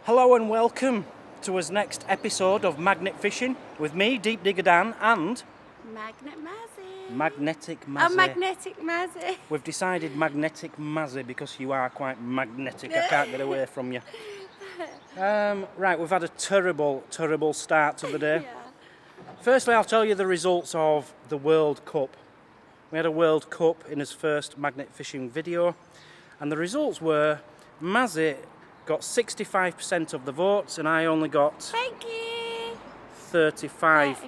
Hello and welcome to our next episode of Magnet Fishing with me, Deep Digger Dan, and Magnetic Mazzy. Oh, Magnetic Mazzy. We've decided Magnetic Mazzy because you are quite magnetic. I can't get away from you. Right, we've had a terrible start to the day. Yeah. Firstly, I'll tell you the results of the World Cup. We had a World Cup in his first magnet fishing video, and the results were Mazzy got 65% of the votes and I only got Thank you. 35.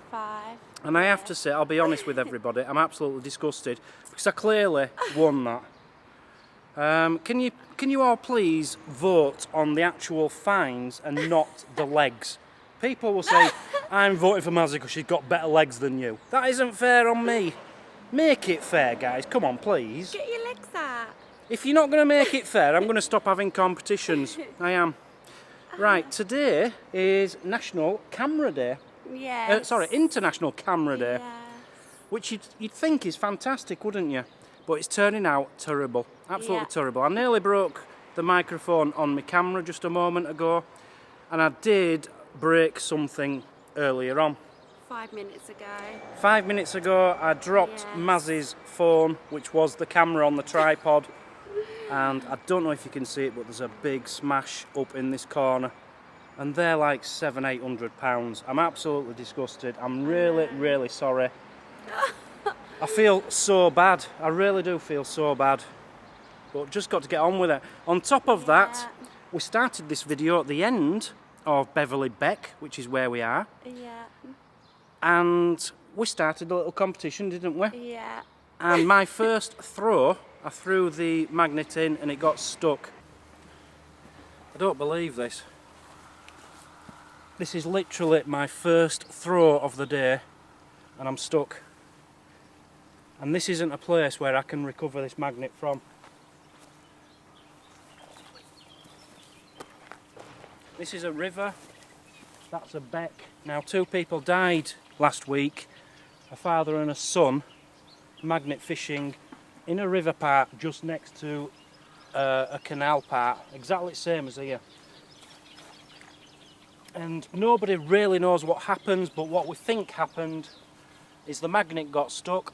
And I have Yeah. to say, I'll be honest with everybody, I'm absolutely disgusted because I clearly won that. Can you all please vote on the actual fines and not the legs? People will say, I'm voting for Mazzy because she's got better legs than you. That isn't fair on me. Make it fair, guys. Come on, please. Get your legs out. If you're not going to make it fair, I'm going to stop having competitions. I am. Right, today is National Camera Day. Yes. International Camera Day. Yes. Which you'd think is fantastic, wouldn't you? But it's turning out terrible. Absolutely Yeah. terrible. I nearly broke the microphone on my camera just a moment ago. And I did break something earlier on. 5 minutes ago. 5 minutes ago, I dropped Yes. Mazzy's phone, which was the camera on the tripod. And I don't know if you can see it, but there's a big smash up in this corner. And they're like £700-800. I'm absolutely disgusted. I'm really sorry. I feel so bad. I really do feel so bad. But just got to get on with it. On top of that, we started this video at the end of Beverly Beck, which is where we are. Yeah. And we started a little competition, didn't we? Yeah. And my first throw, I threw the magnet in and it got stuck. I don't believe this. This is literally my first throw of the day and I'm stuck. And this isn't a place where I can recover this magnet from. This is a river, that's a beck. Now 2 people died last week, a father and a son, magnet fishing in a river park just next to a canal park, exactly the same as here. And nobody really knows what happens, but what we think happened is the magnet got stuck.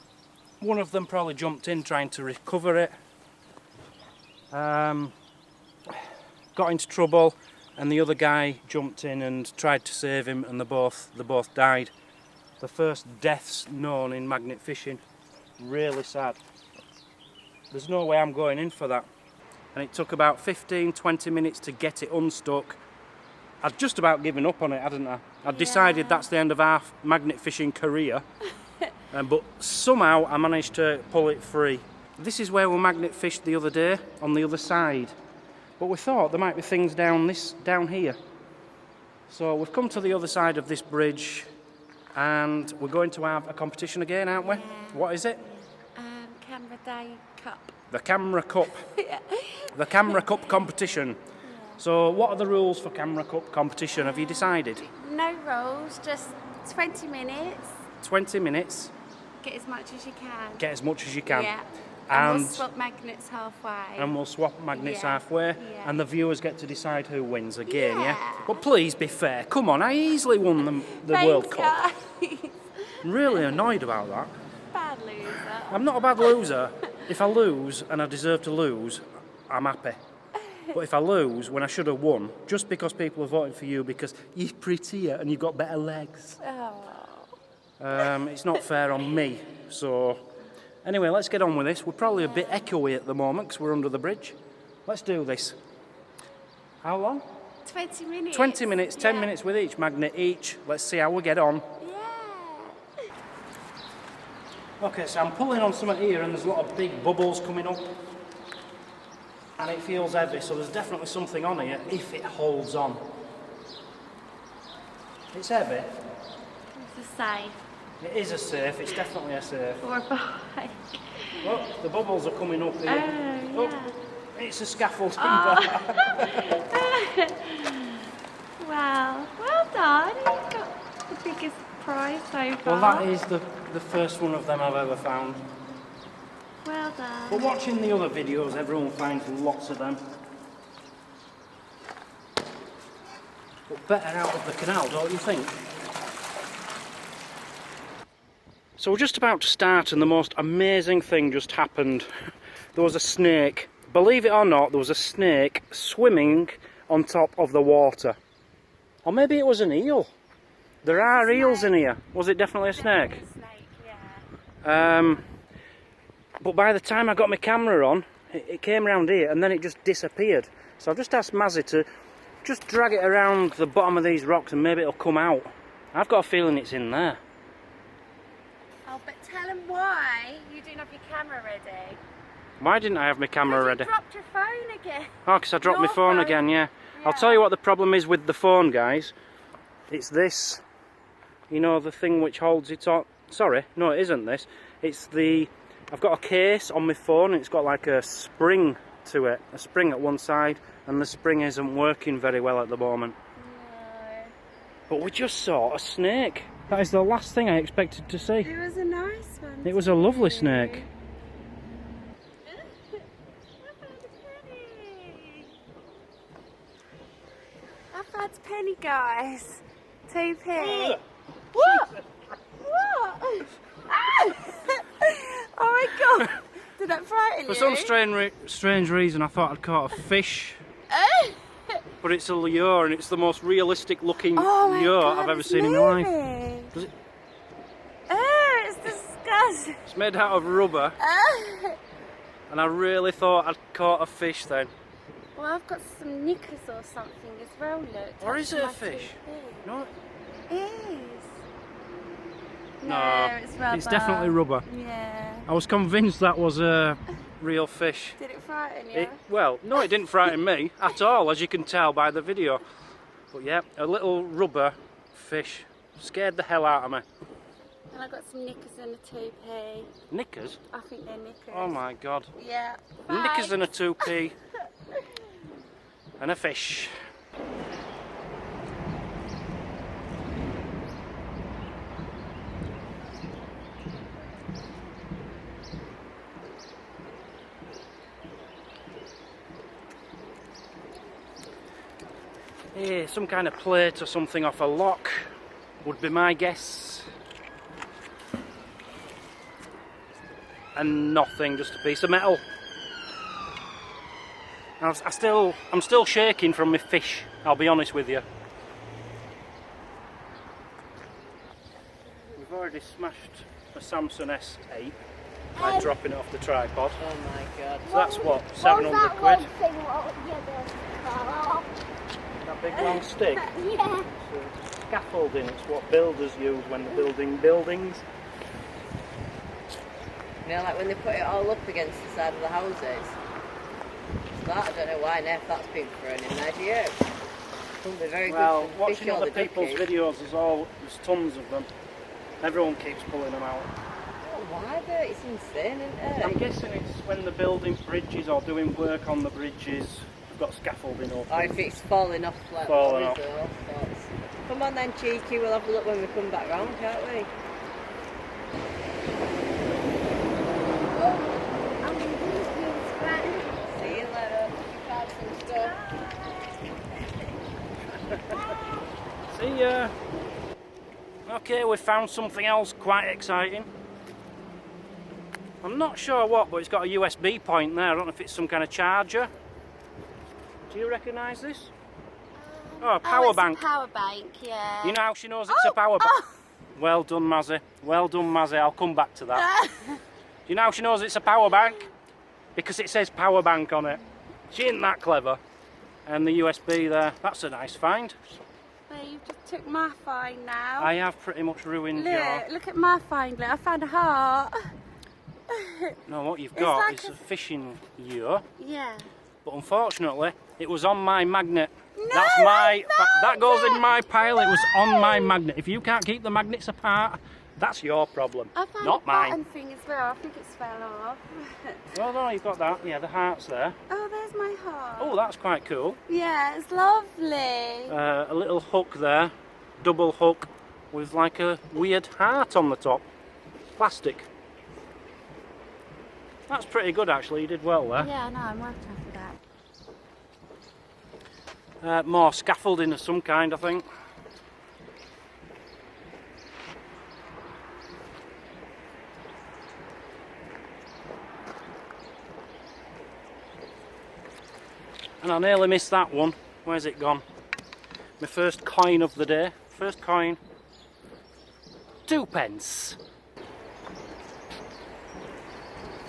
One of them probably jumped in trying to recover it, got into trouble, and the other guy jumped in and tried to save him, and they both died. The first deaths known in magnet fishing. Really sad. There's no way I'm going in for that. And it took about 15-20 minutes to get it unstuck. I'd just about given up on it, hadn't I? I'd decided that's the end of our magnet fishing career. But somehow I managed to pull it free. This is where we magnet fished the other day, on the other side. But we thought there might be things down here. So we've come to the other side of this bridge and we're going to have a competition again, aren't we? Yeah. What is it? Camera Day Cup. The Camera Cup. The Camera Cup competition. So what are the rules for Camera Cup competition? Have you decided? No rules, just 20 minutes. 20 minutes. Get as much as you can. Get as much as you can. Yeah. And we'll And swap magnets halfway. and we'll swap magnets Yeah. halfway, Yeah. and the viewers get to decide who wins again, yeah? Yeah. But please be fair. Come on, I easily won the World Cup. Guys. I'm really annoyed about that. Bad loser. I'm not a bad loser. If I lose and I deserve to lose, I'm happy. But if I lose when I should have won, just because people are voting for you because you're prettier and you've got better legs, Oh. it's not fair on me. So anyway, let's get on with this. We're probably a bit echoey at the moment because we're under the bridge. Let's do this. How long? 20 minutes. 20 minutes, 10 Yeah. minutes with each magnet each. Let's see how we get on. Yeah. Okay, so I'm pulling on something here and there's a lot of big bubbles coming up. And it feels heavy, so there's definitely something on here if it holds on. It's heavy. It's a safe. It is a safe, it's definitely a safe. Or a bike. Look, the bubbles are coming up here. Oh, Look, yeah. it's a scaffold. Wow. Well done. You've got the biggest prize so far. Well, that is the first one of them I've ever found. Well done. But watching the other videos, everyone finds lots of them. But better out of the canal, don't you think? So we're just about to start and the most amazing thing just happened. There was a snake. Believe it or not, there was a snake swimming on top of the water. Or maybe it was an eel. There are eels in here. Was it definitely a snake? Definitely a snake, yeah. But by the time I got my camera on, it came around here and then it just disappeared. So I've just asked Mazzy to just drag it around the bottom of these rocks and maybe it'll come out. I've got a feeling it's in there. Oh, but tell them why you didn't have your camera ready. Why didn't I have my camera ready? You dropped your phone again. Oh, because I dropped my Your phone again, yeah. I'll tell you what the problem is with the phone, guys. It's this, you know, the thing which holds it on. Sorry, no, it isn't this. It's the, I've got a case on my phone and it's got like a spring to it. A spring at one side, and the spring isn't working very well at the moment. No. But we just saw a snake. That is the last thing I expected to see. It was a nice one. It was a lovely snake. I found a penny, guys. 2p. What? What? Ah! Oh my god! Did that frighten you? For some strange reason, I thought I'd caught a fish. But it's a lure, and it's the most realistic looking lure I've ever seen in my life. Does it? Oh, it's disgusting. It's made out of rubber, and I really thought I'd caught a fish then. Well, I've got some knickers or something as well, look. Or is it a fish? No. It is. No, it's rubber. It's definitely rubber. Yeah. I was convinced that was a real fish. Did it frighten you? Well, no, it didn't frighten me at all, as you can tell by the video. But yeah, a little rubber fish scared the hell out of me. And I got some knickers and a 2p. Knickers? I think they're knickers. Oh my god. Yeah. Knickers and a 2p. And a fish. Yeah, some kind of plate or something off a lock would be my guess. And nothing, just a piece of metal. I'm still shaking from my fish, I'll be honest with you. We've already smashed a Samsung S8 by dropping it off the tripod. Oh my god. So that's what, 700 quid? That big long stick? Yeah. So scaffolding, it's what builders use when they're building buildings. You know, like when they put it all up against the side of the houses. That, I don't know why, if that's been thrown in there, do you? Wouldn't be very Well, good for watching fish or other the people's duckies. videos, there's tons of them. Everyone keeps pulling them out. Oh, why though? It's insane, isn't it? I'm guessing it's when they're building bridges or doing work on the bridges, they've got scaffolding up. Or if it's falling off like Falling lorries or all sorts. Come on then, cheeky, we'll have a look when we come back round, can't we? See you later. You found some stuff. See ya! Okay, we found something else quite exciting. I'm not sure what, but it's got a USB point there. I don't know if it's some kind of charger. Do you recognise this? Oh, a power bank. It's a power bank, yeah. You know how she knows it's a power bank? Well done, Mazzy. Well done, Mazzy. I'll come back to that. Do you know how she knows it's a power bank? Because it says power bank on it. She ain't that clever. And the USB there, that's a nice find. Well, you just took my find now. I have pretty much ruined your... Look at my find. Look, I found a heart. No, what you've It's got like is a- a fishing lure. Yeah. But unfortunately, it was on my magnet. No, That's my... that's that goes not in my pile. It was on my magnet. If you can't keep the magnets apart, that's your problem, I found not a mine. button thing as well. I think it's fell off. Oh no, you've got that. Yeah, the heart's there. Oh, there's my heart. Oh, that's quite cool. Yeah, it's lovely. A little hook there, double hook, with like a weird heart on the top. Plastic. That's pretty good actually, you did well there. Yeah, I know, I'm well chuffed with that. More scaffolding of some kind, I think. And I nearly missed that one. Where's it gone? My first coin of the day. First coin. 2p.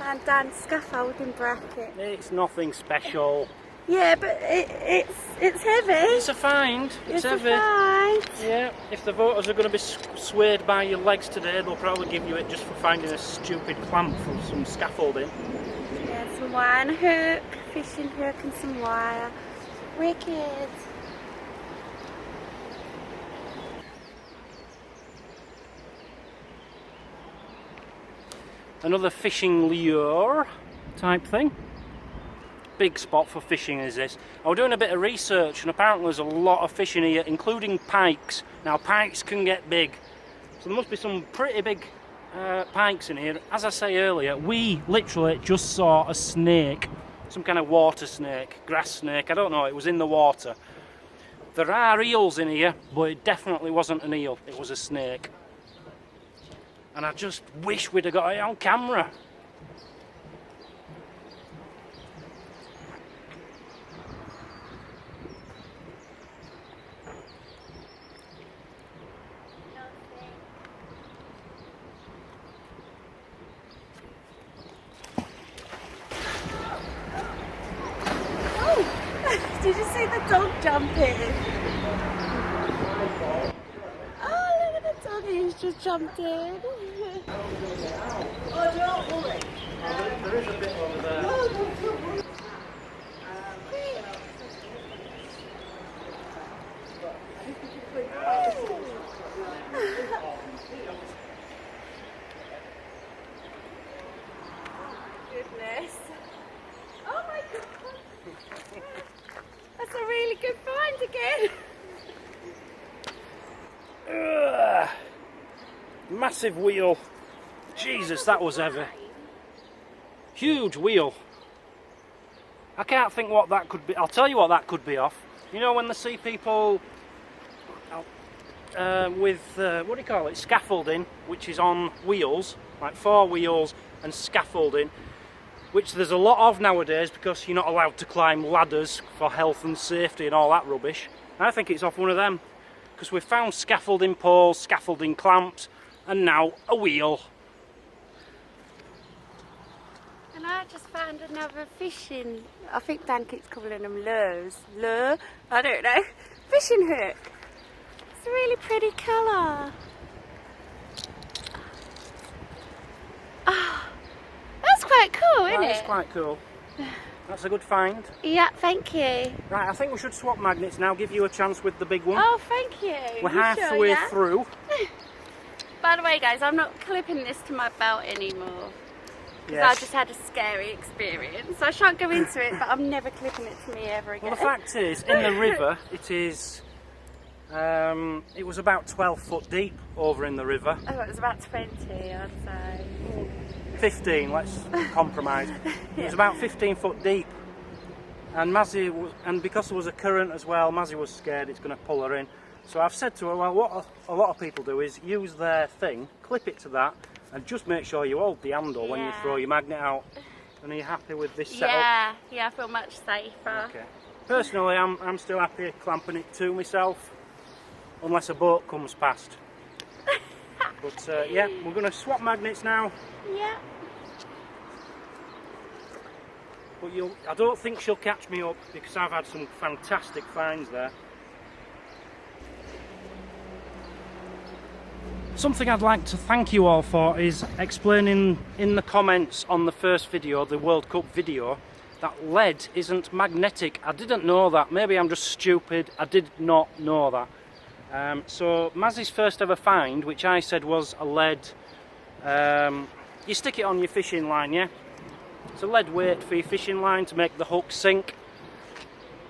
And Dan's scaffolding bracket. It's nothing special. Yeah, but it's heavy. It's a find. It's heavy. A find. Yeah, if the voters are going to be swayed by your legs today, they'll probably give you it just for finding a stupid clamp from some scaffolding. Yeah, some wire and a hook, fishing hook and some wire. Wicked. Another fishing lure type thing. Big spot for fishing is this. I was doing a bit of research and apparently there's a lot of fish in here, including pikes. Now pikes can get big, so there must be some pretty big pikes in here. As I say earlier, we literally just saw a snake, some kind of water snake, grass snake, I don't know, it was in the water. There are eels in here, but it definitely wasn't an eel, it was a snake. And I just wish we'd have got it on camera. Did you see the dog jumping? Oh, look at the dog, he's just jumped in. Oh, don't worry. There is a bit over there. Goodness. Oh my god. That's a really good find again. Ugh. Massive wheel. Jesus, that was heavy. Huge wheel. I can't think what that could be. I'll tell you what that could be off. You know when they see people with, what do you call it, scaffolding, which is on wheels, like 4 wheels and scaffolding, which there's a lot of nowadays because you're not allowed to climb ladders for health and safety and all that rubbish. And I think it's off one of them, because we've found scaffolding poles, scaffolding clamps, and now a wheel. And I just found another fishing, I think Dan keeps calling them lures. Lure? I don't know. Fishing hook. It's a really pretty colour. Oh, that's quite cool, isn't That is it? quite cool. That's a good find. Yeah, thank you. Right, I think we should swap magnets now, give you a chance with the big one. Oh, thank you. We're You halfway sure, yeah? through. By the way, guys, I'm not clipping this to my belt anymore. Because I just had a scary experience. I shan't go into it, but I'm never clipping it to me ever again. Well, the fact is, in the river, it is. It was about 12 foot deep over in the river. Oh, it was about 20, I'd say. 15, let's compromise. It was about 15 foot deep. And Mazzy was, and because there was a current as well, Mazzy was scared it's going to pull her in. So I've said to her, well, what a lot of people do is use their thing, clip it to that, and just make sure you hold the handle when you throw your magnet out. And are you happy with this setup? Yeah, I feel much safer. Okay. Personally, I'm still happy clamping it to myself, unless a boat comes past. But yeah, we're going to swap magnets now. Yeah. But I don't think she'll catch me up because I've had some fantastic finds there. Something I'd like to thank you all for is explaining in the comments on the first video, the World Cup video, that lead isn't magnetic. I didn't know that. Maybe I'm just stupid. I did not know that. So Mazzy's first ever find, which I said was a lead, you stick it on your fishing line, yeah? It's a lead weight for your fishing line to make the hook sink.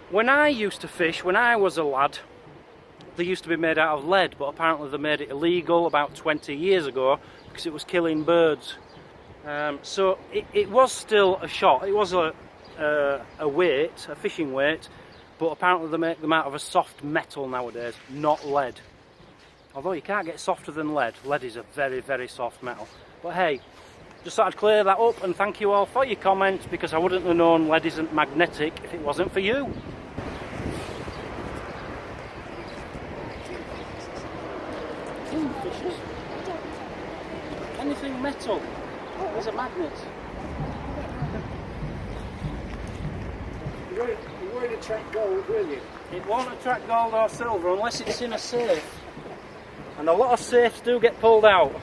When I used to fish, when I was a lad, they used to be made out of lead, but apparently they made it illegal about 20 years ago because it was killing birds. So it was still a shot. It was a weight, a fishing weight, but apparently they make them out of a soft metal nowadays, not lead. Although you can't get softer than lead. Lead is a very, very soft metal. But hey, just thought I'd clear that up, and thank you all for your comments, because I wouldn't have known lead isn't magnetic if it wasn't for you. Kingfishers? Anything metal is a magnet. You won't attract gold, will you? It won't attract gold or silver unless it's in a safe. And a lot of safes do get pulled out.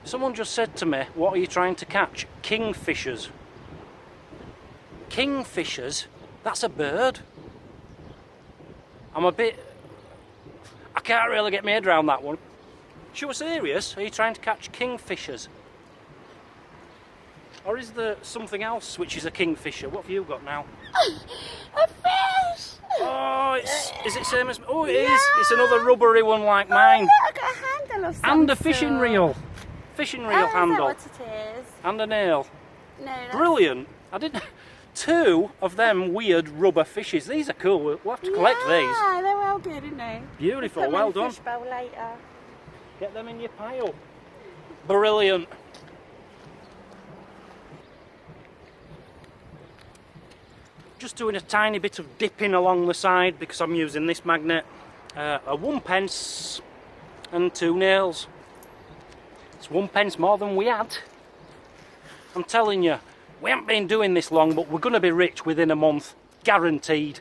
Someone just said to me, what are you trying to catch? Kingfishers. Kingfishers? That's a bird. I can't really get my head around that one. Sure, serious? Are you trying to catch kingfishers? Or is there something else which is a kingfisher? What have you got now? A fish! Oh, is it same as... Oh, it is. It's another rubbery one like mine. Look, I got a handle of some And a fishing sort. reel. Fishing reel Is that handle. what it is? And a nail. No, that's... Brilliant. I didn't... 2 of them weird rubber fishes. These are cool. We'll have to collect these. Yeah, they're well good, aren't they? Beautiful. Put them Well in the done. fish bowl later. Get them in your pile. Brilliant. Just doing a tiny bit of dipping along the side because I'm using this magnet. A 1 pence and 2 nails. It's 1 pence more than we had. I'm telling you, we haven't been doing this long, but we're going to be rich within a month. Guaranteed.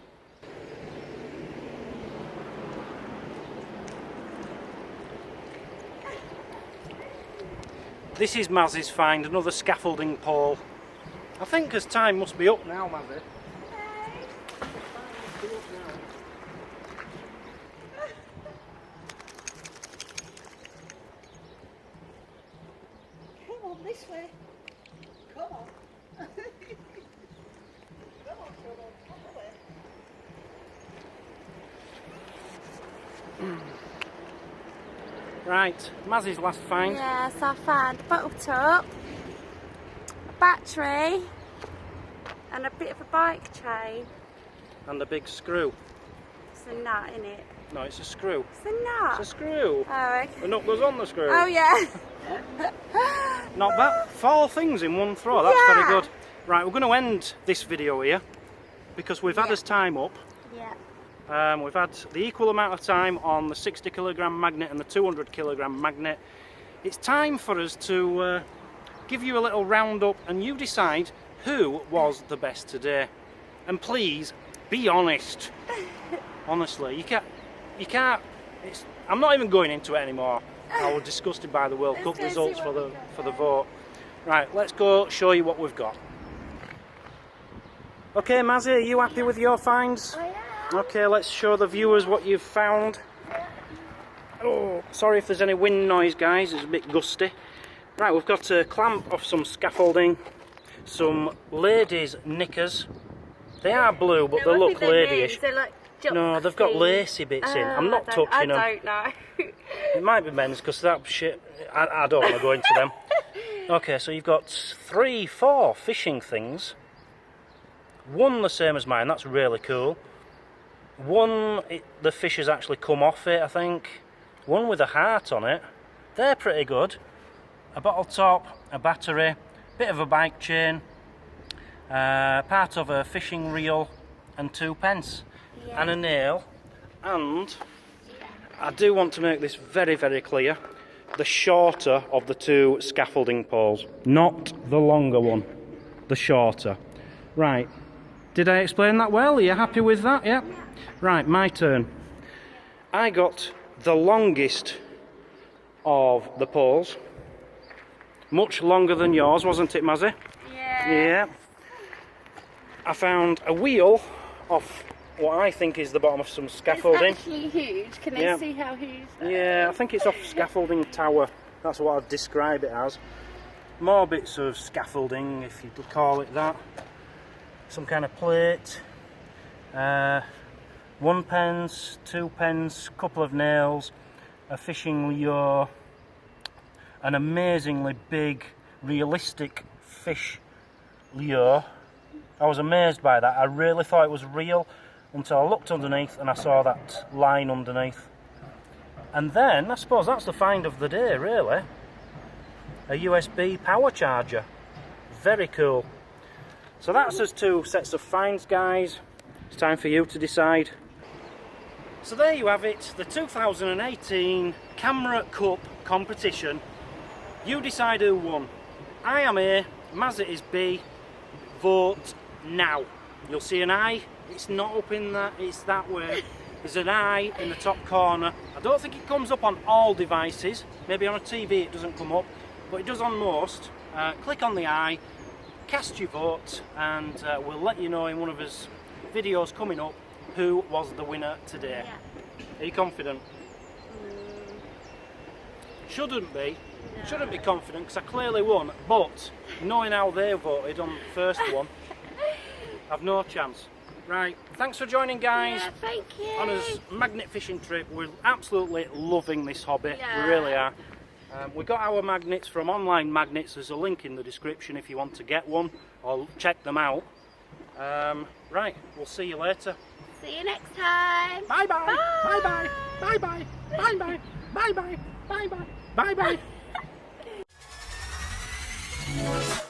This is Mazzy's find, another scaffolding pole. I think his time must be up now, Mazzy. Come on, this way. Come on. Right, Mazzy's last find. Yes, I found a bottle top, a battery, and a bit of a bike chain. And a big screw. It's a nut, isn't it? No, it's a screw. It's a nut. It's a screw. Oh, okay. The nut goes on the screw. Oh, yeah. Not bad. 4 things in one throw. That's Yeah. very good. Right, we're going to end this video here because we've had Yeah. us time up. Yeah. We've had the equal amount of time on the 60 kilogram magnet and the 200 kilogram magnet. It's time for us to give you a little roundup and you decide who was the best today. And please be honest. Honestly, you can't. I'm not even going into it anymore. I was disgusted by the World Cup Let's go results see for what the we've got for the vote. Right, let's go show you what we've got. Okay, Mazzy, are you happy with your finds? I am. Okay, let's show the viewers what you've found. Oh, sorry if there's any wind noise, guys, it's a bit gusty. Right, we've got a clamp of some scaffolding, some ladies' knickers. They are blue, but they look ladyish. They're like No, they've got lacy bits in. I'm not touching them. I don't know. It might be men's because that shit, I don't want to go into them. Okay, so you've got 3, 4 fishing things. 1 the same as mine, that's really cool. 1, the fish has actually come off it, I think. 1 with a heart on it. They're pretty good. A bottle top, a battery, bit of a bike chain, part of a fishing reel, and 2 pence. Yeah. And a nail. And I do want to make this very, very clear. The shorter of the 2 scaffolding poles, not the longer one. The shorter. Right. Did I explain that well? Are you happy with that? Yeah? Right, my turn. I got the longest of the poles. Much longer than yours, wasn't it, Mazzy? Yeah. Yeah. I found a wheel off what I think is the bottom of some scaffolding. It's actually huge. Can Yeah. you see how huge that Yeah, I think it's off scaffolding tower. That's what I'd describe it as. More bits of scaffolding, if you'd call it that. some kind of plate, 1 pence, 2 pence, couple of nails, a fishing lure, an amazingly big, realistic fish lure. I was amazed by that. I really thought it was real until I looked underneath and I saw that line underneath. And then, I suppose that's the find of the day, really. A USB power charger. Very cool. So that's us 2 sets of finds, guys. It's time for you to decide. So there you have it, the 2018 Camera Cup competition. You decide who won. I am A, Mazza is B. Vote now. You'll see an I. It's not up in that, it's that way. There's an I in the top corner. I don't think it comes up on all devices. Maybe on a TV it doesn't come up, but it does on most. Click on the I, cast your vote, and we'll let you know in one of his videos coming up who was the winner today. Yeah. Are you confident? Shouldn't be. No. Shouldn't be confident because I clearly won, but knowing how they voted on the first one, I've no chance. Right, thanks for joining, guys. Yeah, thank you. On a magnet fishing trip. We're absolutely loving this hobby. Yeah. We really are. We got our magnets from Online Magnets. There's a link in the description if you want to get one or check them out. Right, we'll see you later. See you next time. Bye bye. Bye. Bye bye. Bye bye. Bye bye. Bye bye. Bye bye. Bye bye.